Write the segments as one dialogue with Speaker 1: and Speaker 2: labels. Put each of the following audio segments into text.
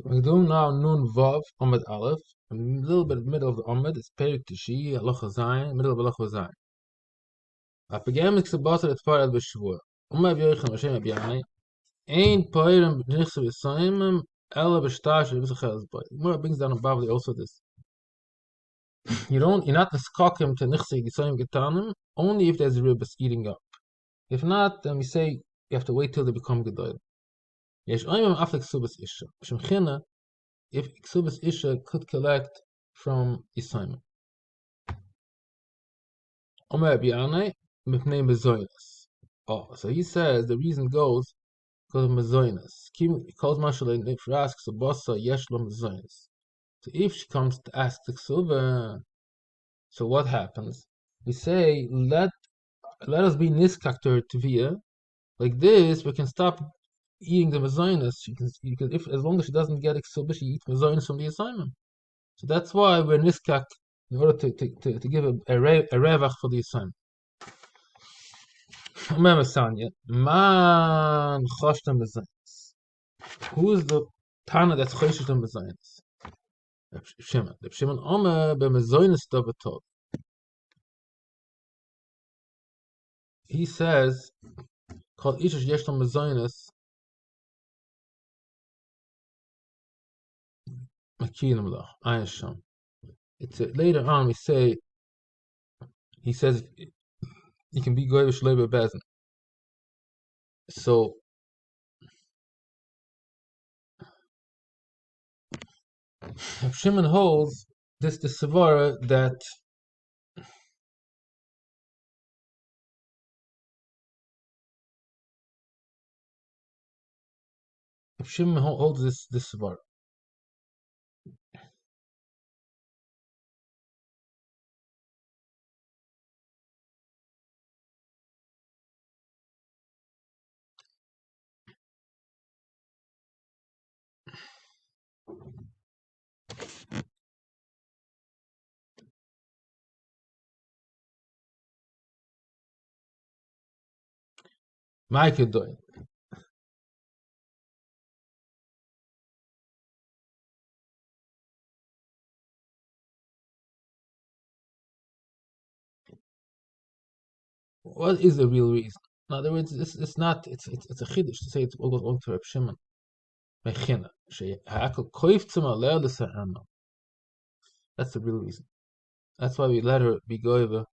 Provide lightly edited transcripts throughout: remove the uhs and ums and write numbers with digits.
Speaker 1: We're doing now Nun Vav, Amud Aleph. A little bit middle of the Amud, it's Perik Tishi, Halacha Zayin, middle of Halacha Zayin. Apegam Iksabasa at Par El Beshvua. Yochem Hashem Abiyane. Ein Pairim Nichse V'Saimim, Ela B'Shtash V'Zachel Zbay. More brings down above also this. You're not Niskakim to Nichse Gisayim Getanim, only if there's ribbis eating up. If not, then we say you have to wait till they become Gedoyl. Yesh Oimim Aflik Subas Isha. Shemchina, if Ksubas Isha could collect from Isaiman. Omer Biane, Mipnei Mezoinas. Oh, so he says the reason goes because of Mezoinas. He calls Mashallah if she asks Bossa Yeshlo Mezoinas. So if she comes to ask the Ksuba, so what happens? We say, let us be Niskak to her Tviyah. Like this, we can stop eating the Mezoinas. As long as she doesn't get Ksuba, she eats Mezoinas from the assignment. So that's why we're Niskak in order to give a revach for the assignment. Man choshtem bezaynus. Who is the Tana that's choshtem bezaynus? Shimon. The Shimon Omer bemezoynus davatov. He says, "Called ishish yeshlam bezaynus makinim lach ayasham." It's later on we say. He says you can be goyish labor bezin. So Shimon holds the Savara that Shimon holds this Savara. Mike doing. What is the real reason? In other words, it's not. It's a chiddush to say it all goes on to Reb Shimon. Mechina she'hakel koiftzim aleh l'sa'ana. That's the real reason. That's why we let her be goiva.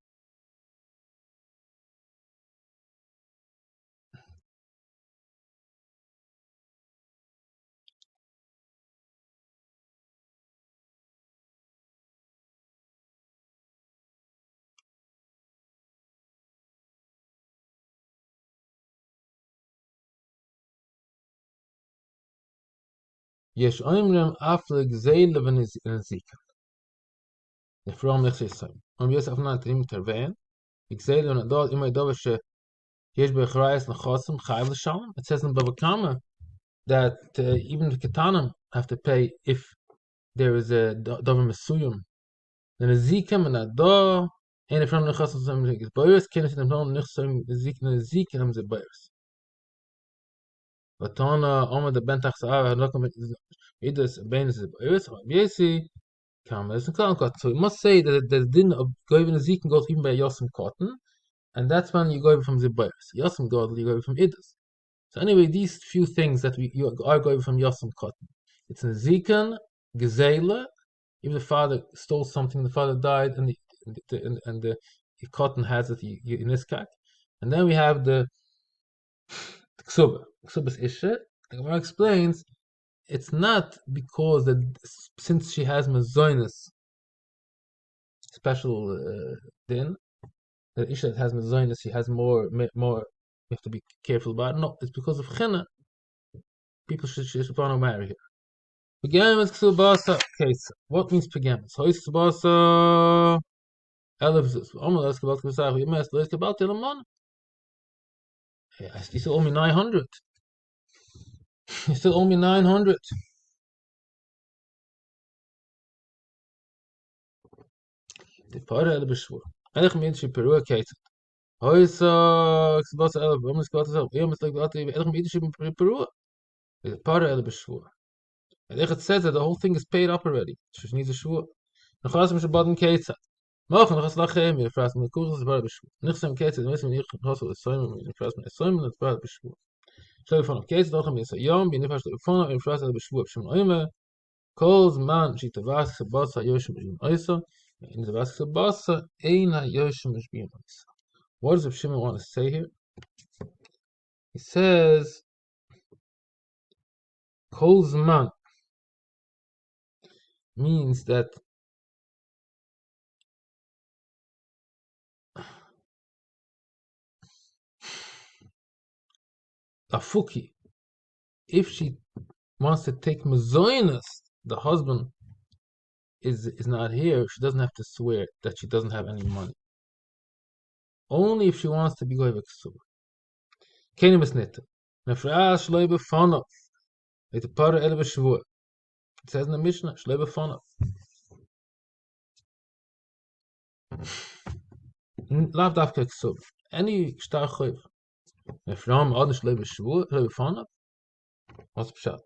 Speaker 1: Yesh oimrim afleg zeile v'nezika. The from nechsesayim. Yes afnan trim tervein. Ik zeile on adol imay dovashe yesh bechrayes nechosim chayv l'shalom. It says in Bava Kama that even the ketanim have to pay if there is a dover mesuyum. The nezikim and adol. En if from nechosim some is boyers, can it from nechsayim nezikim ham ze boyers. Vatana Omer the bentach sa'ar hanokom idus benes ze boyers. Yesi. So we must say that the din of going Ezekiel goes even by Yosim cotton, and that's when you go from Zibayas. Yosim God, you go from Idus. So anyway, these few things that you are going from Yosim cotton. It's an Ezekiel, Gezela. If the father stole something, the father died, and the cotton has it in this kak. And then we have the Ksuba. Ksuba's Isha. The Gemara explains it's not because that since she has mazoinus special din, the isha that has mazoinus, she has more. You have to be careful about it. No, it's because of china. People should want to marry her. Pegamus ksubasa. Okay, so what means pegamus? How is ksubasa? Elevus. Almost about ksubasa. You must look about the lemon. You still owe me 900. You still owe me 900. The part of the bishvur. Ech mit she peru kate. Hoysa ksubasa elef. Almost got to say. Almost like that. Ech mit she peru. The part of the bishvur. And it says that the whole thing is paid up already. She needs a shvua. Nachas mich baden keitza. Machen nachas lachem mir fras mit kurz bar beshvu. Nichsam keitza, müssen wir nicht nachas soim mit fras mit soim mit bar beshvu. Stell von keitza doch mir so yom bin fast von in fras beshvu schon einmal. Calls man she tavas basa yosh mit isa. In the vas basa eina yosh mit isa. What does Shimon want to say here? He says calls man means that afuki, if she wants to take mezoinas, the husband is not here, she doesn't have to swear that she doesn't have any money. Only if she wants to be goy v'ksuba. Kein besnitten. Nefreas shloi befonov. It para ele b'shvua. It says in the Mishnah, shloi befonov. Lav dafka ksuba. Any shtar choiv. Nefram ad shloi b'shvua, shloi befonov. What's pshat?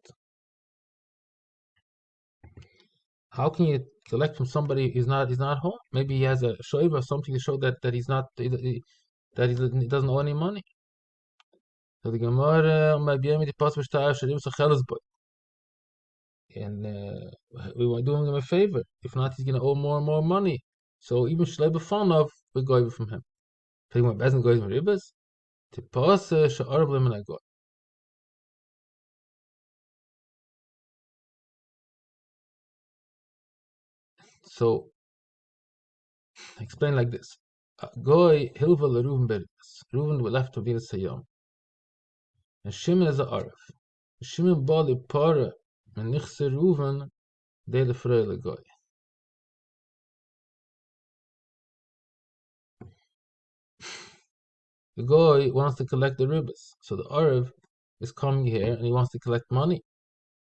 Speaker 1: How can you collect from somebody he's not home? Maybe he has a shoiv or something to show that he's not that he doesn't owe any money. So the Gemara might be able to pass and we were doing him a favor. If not, he's gonna owe more and more money. So even Shleba Fanov, we go away from him. So he doesn't go from Ribas to pass Sha'arab Lim God. So explain like this. Goy Hilva Reuven Beribas. Reuven will left to be the Sayam. And Shimon is a Arif. Shimon Bali Para and Nichse Reuven de the Freile Goy. The guy wants to collect the ribas. So the Arab is coming here and he wants to collect money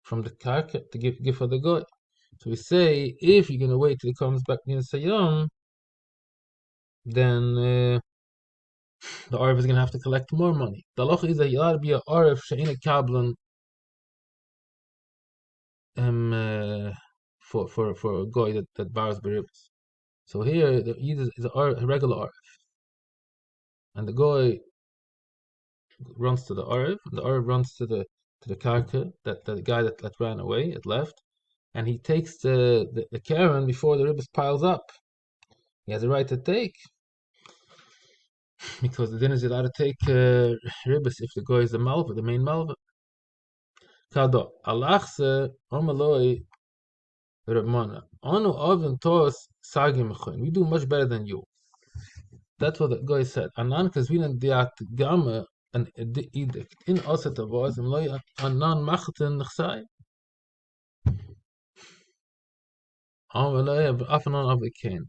Speaker 1: from the karka to give for the guy. So we say, if you're going to wait till he comes back in Sayyam, then the Arab is going to have to collect more money. The halacha is that you ought to be an Arab she'ina kablan for a guy that borrows beribas. So here, the Eid is a regular Arab. And the guy runs to the Arab, and the Arab runs to the karka, that the guy that ran away, it left, and he takes the Karen before the ribis piles up. He has a right to take, because the din is allowed to take ribis if the guy is the malva, the main malva. Kado, alachse, omaloi, Ramana. Anu oven tos sagim we do much better than you. That's what the guy said. Anan kazvinan diat gama an edict in osat avos and loy anan machten nchsai. Amaloi afanan of the cane.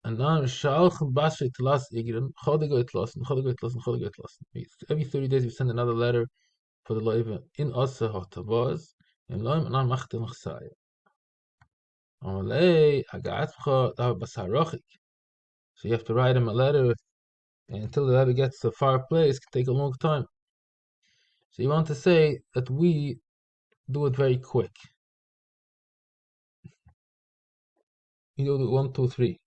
Speaker 1: Anan shalch bashe tlas igren. Chode go itlas, chode go itlas, chode go itlas. Every 30 days we send another letter for the loiva in osa hotavos and loy anan machten nchsai. Amalei agatcha dav basarochik. So you have to write him a letter, and until the letter gets to a far place, it can take a long time. So you want to say that we do it very quick. You do 1, 2, 3.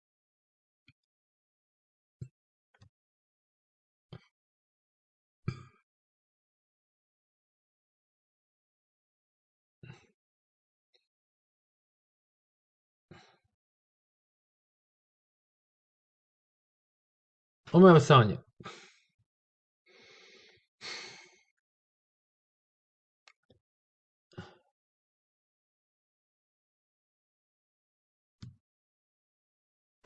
Speaker 1: Omer Masanya.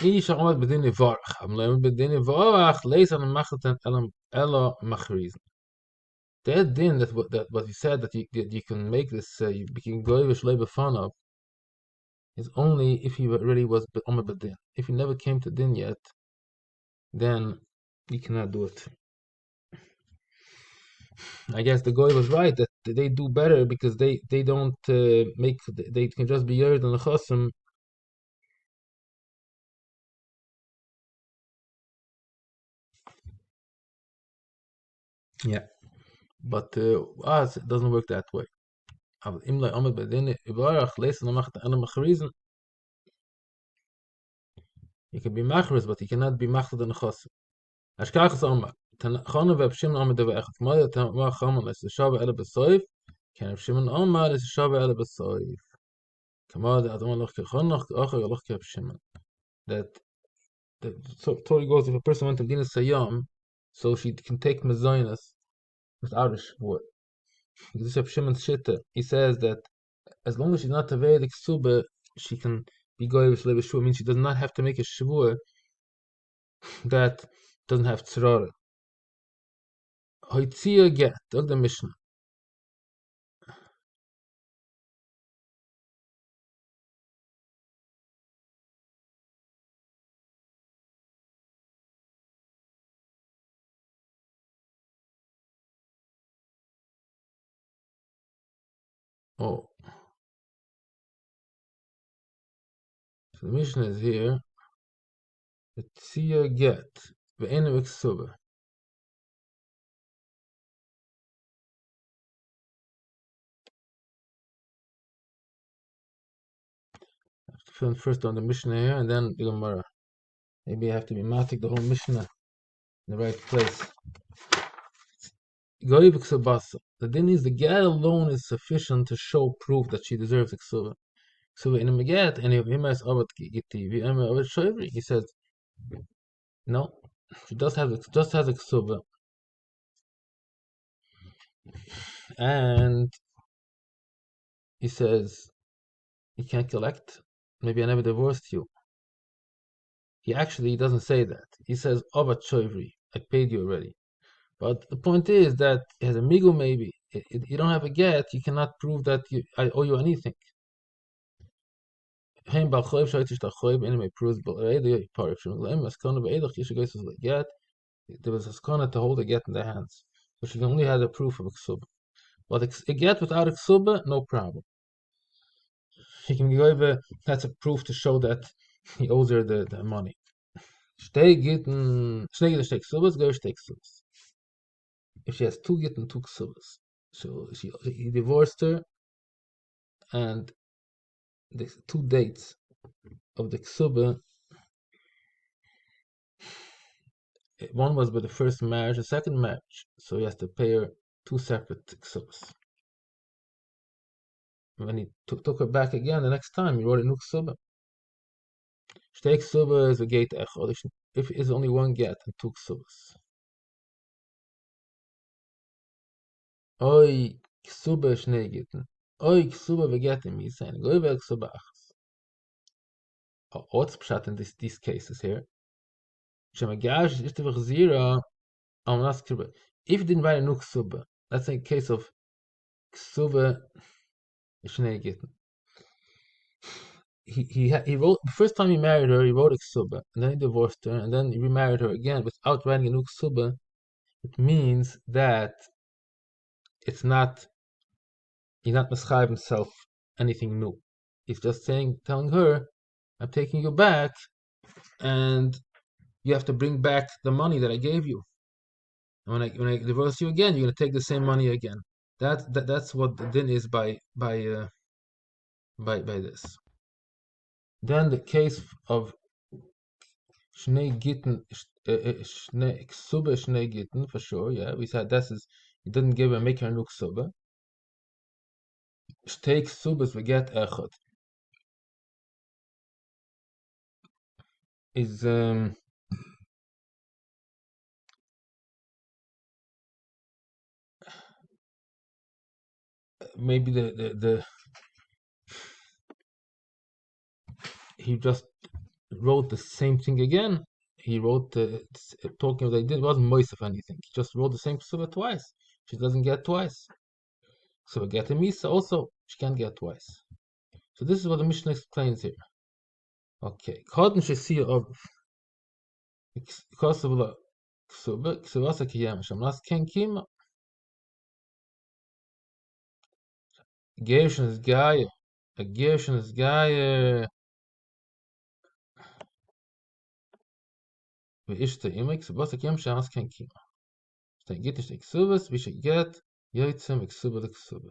Speaker 1: Ish Omer Bedin Varach. I'm learning Bedin Varach. Lays on the Machatan Elam Ella Machriz. That din that what you said that you can make this you can go with Shleiba fun of is only if he already was Omer Bedin. If he never came to din yet, then you cannot do it. I guess the guy was right that they do better because they don't make they can just be yard on the chasam. Yeah, but us it doesn't work that way. Aber im Lai Amid bei denen Ibarach lesen und macht eine Machrizen. You can be Machriz, but you cannot be Machriz and Chos. Ashkachas Omar. Chana ve Pshim Omar de Ve'echad. Kmada Tamar Chaman es Shava Ele Besoif. Can Pshim Omar es Shava Ele Besoif. Kmada Adamar Loch Kechonach Acher Loch Kepshim. That the Torah goes, if a person went to Dina Sayyam, so she can take Mazoinas without a Shavuot. Because Shimon Shitta, he says that as long as she's not Tavei the Ksuba, she can be Goyish Lebe Shua, means she does not have to make a Shavuot that doesn't have Tzrara. Hoitzia get, look the Mishnah. Oh, so the Mishnah is here. Hoitzia get, Ve'enu Ksuba. First on the Mishnah here, and then the Gemara. Maybe I have to be matik the whole Mishnah in the right place. Goyib Ksubasa. The din is the get alone is sufficient to show proof that she deserves the Ksuba. So in a Megat, and if him as Abat Giti, Abat Shoivri, he says, no, she just has a Ksuba. And he says, you can't collect. Maybe I never divorced you. He actually doesn't say that. He says, Abat Shoivri, I paid you already. But the point is that as a migu maybe, you don't have a get, you cannot prove that I owe you anything. Hein bal choyv shoyt ist choyv in me proves bal rede park shon lem as kana beidach is goes to get. There was a kana to hold a get in the hands, so she only had a proof of a ksub. But a get without a ksub, no problem. She can go over. That's a proof to show that he owes her the money. Stay gitten, stay ksubas, go stay ksubas. If she has two gitten, two ksubas, so he divorced her, and the two dates of the ksuba, one was by the first marriage, the second marriage, so he has to pay her two separate ksubas. When he took her back again the next time, he wrote a new ksuba. Shtei ksuba is a gate echod. If it's only one get and two ksubas. Oy ksuba shnei gitten. Oy ksuba vegetim yisayin. Goy ve ksuba achas. What's pshat in these cases here? Shemagash is to zira. If you didn't write a new ksuba, let's say a case of ksuba shnei gitten. He wrote the first time he married her, he wrote a ksuba, and then he divorced her, and then he remarried her again without writing a new ksuba. It means that it's not he's not mischayev himself anything new. He's just telling her, "I'm taking you back, and you have to bring back the money that I gave you. And when I divorce you again, you're gonna take the same money again." That's what the din is by this. Then the case of Shnei Gitten, Ksuba Shnei Gitten, for sure, yeah. We said he didn't give a make her no Ksuba. Shtei Ksubas Veget Echad. Is, maybe he just wrote the same thing again. He wrote talking of it wasn't moist of anything. He just wrote the same Ksuba twice. She doesn't get twice. So get a Misa also, she can't get twice. So this is what the Mishnah explains here. Okay. Kodin Shesiya of Kosabla Ksuba, Ksubasa Kiyam Shamlas Ken Kima. Gershon is Gaia. A Gershon is Gaia. Ishta Imek, Ksubasa Kiyam Shamlas Ken Kima. Get the Ksubas, we should get Yoitzim Ksuba the Ksuba.